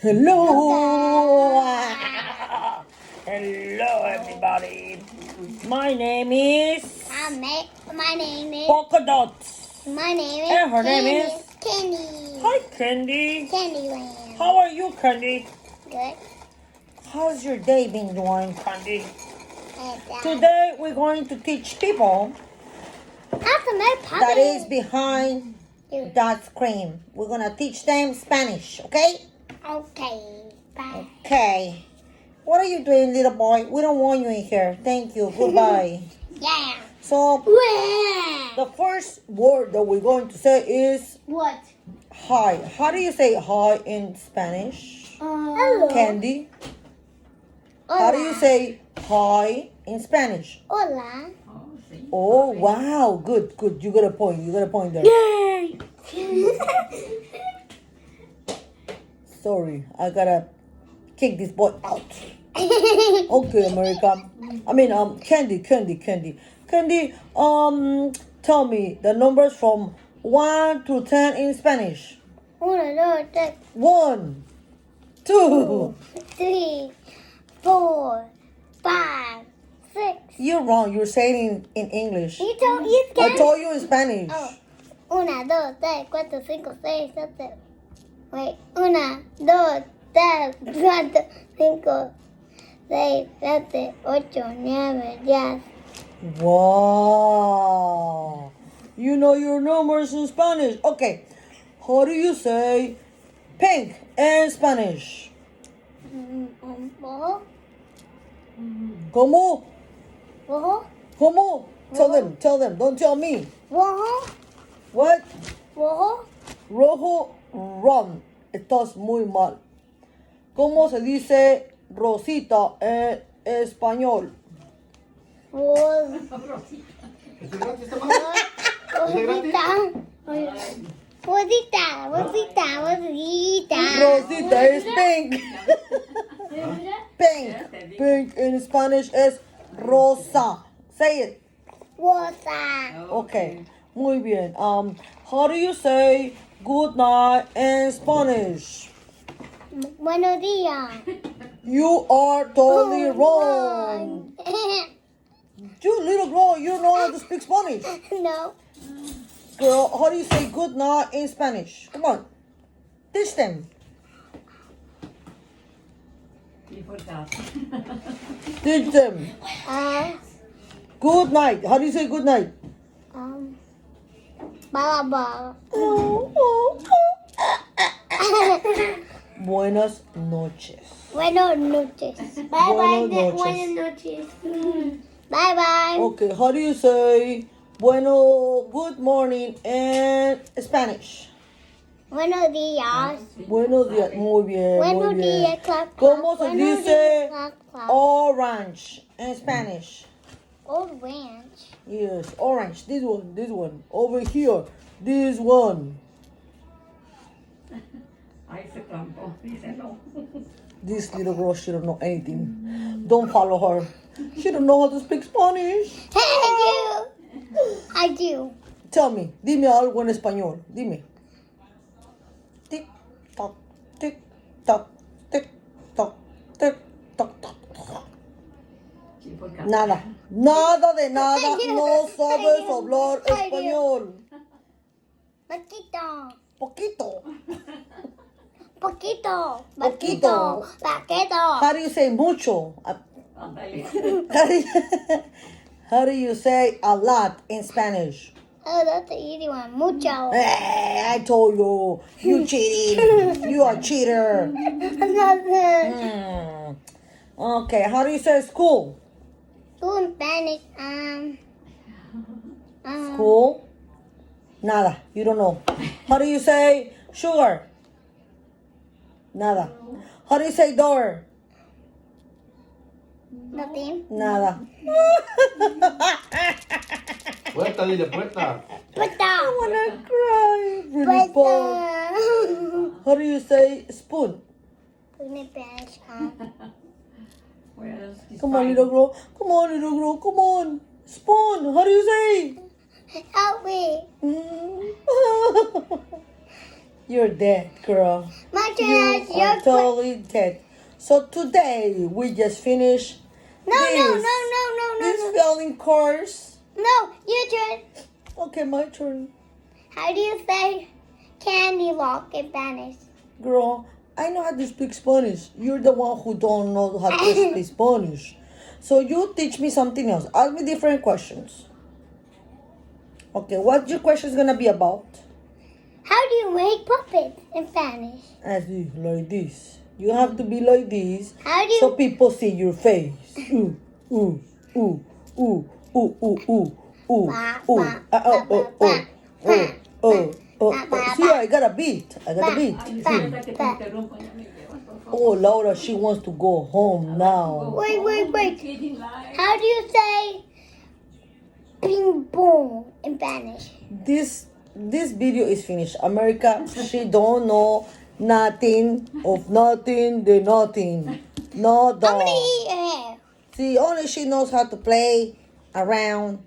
Hello. Hello, everybody. My name is My name is. Polka Dots. My name is. And her name is Candy. Hi, Candy. Candyland. How are you, Candy? Good. How's your day been going, Candy? And, Today we're going to teach people After my puppy. that is behind that screen. We're gonna teach them Spanish, okay? Okay. Bye. Okay. What are you doing, little boy? We don't want you in here. Thank you. Goodbye. Yeah. So, Where? the first word that we're going to say is What? hi. How do you say hi in Spanish? Hello. Candy? Hola. How do you say hi in Spanish? Hola. Oh, wow. Good, good. You got a point. You got a point there. Yay. Sorry. I gotta kick this boy out. Okay, America. Candy. Candy, tell me the numbers from 1 to 10 in Spanish. 1, 2, 3, 1, 2. 3, 4, 5, 6. You're wrong. You're saying in English. You I can. told you in Spanish. Oh. 1, 2, 3, 4, 5, 6, 7. Wait. 1, 2, 3, 4, 5, 6, 7, 8, 9, 10. Wow. You know your numbers in Spanish. Okay. How do you say pink in Spanish? Rojo. ¿Cómo? Rojo. ¿Cómo? Tell them. Don't tell me. Rojo. What? Rojo. Rojo, run. Estás muy mal. ¿Cómo se dice Rosita en español? Rosita. Rosita is pink. Pink. Pink in Spanish is rosa. Say it. Rosa. Okay. Muy bien. How do you say good night in Spanish? Buenos días. You are totally wrong. You little girl, you don't know how to speak Spanish. No. Girl, how do you say good night in Spanish? Come on. Teach them. Teach them. Good night. How do you say good night? Baba. Buenas noches. Buenas noches. Buenas noches. Buenas noches. Bye bye. Okay, how do you say good morning in Spanish? Buenos días. Buenos días. Muy bien, Buenos muy bien. días, clap, clap. ¿Cómo se Buenos dice días, clap, clap. orange in Spanish? Old ranch. Yes, orange. This one. Over here. This one. This little girl, she don't know anything. Don't follow her. She don't know how to speak Spanish. I do. Tell me, dime algo en español. Dime. Tic toc, tic toc, tic toc, tic toc, toc. Nada de nada. No sabes hablar español. Poquito. Poquito. Poquito. Poquito. Paquito. How do you say mucho? How do you say a lot in Spanish? Oh, that's the easy one. Mucho. I told you. You cheating. You are a cheater. Okay, how do you say school? School in Spanish. School? Nada. You don't know. How do you say sugar? Nada. How do you say door? Nothing. Nada. Puerta, dile, puerta. Puerta. I wanna cry. Really bad. How do you say spoon? Spoon in Spanish. Come on, little girl. Come on. Spoon. How do you say? Help me. You're dead, girl. My turn. You As your are totally dead. So today we just finished No, no, this, no, no, no, no, this no. spelling course. No, your turn. Okay, my turn. How do you say candy lock in Spanish? Girl, I know how to speak Spanish. You're the one who don't know how to speak Spanish. So you teach me something else. Ask me different questions. Okay, what your question is gonna be about? How do you make puppets in Spanish? As if like this. You have to be like this How do you? so people see your face. Ooh, ooh, ooh, ooh, ooh, ooh, ooh, ooh, Ba, ooh. ba, Oh, ba, oh, ba, oh, oh, oh, ba, oh. ba, See, ba. I got a beat. I got a beat. Oh, Laura, she wants to go home now. Wait. How do you say ping pong in Spanish? This video is finished. America, she don't know nothing of nothing, the nothing. No I'm gonna dog. eat your hair. See, only she knows how to play around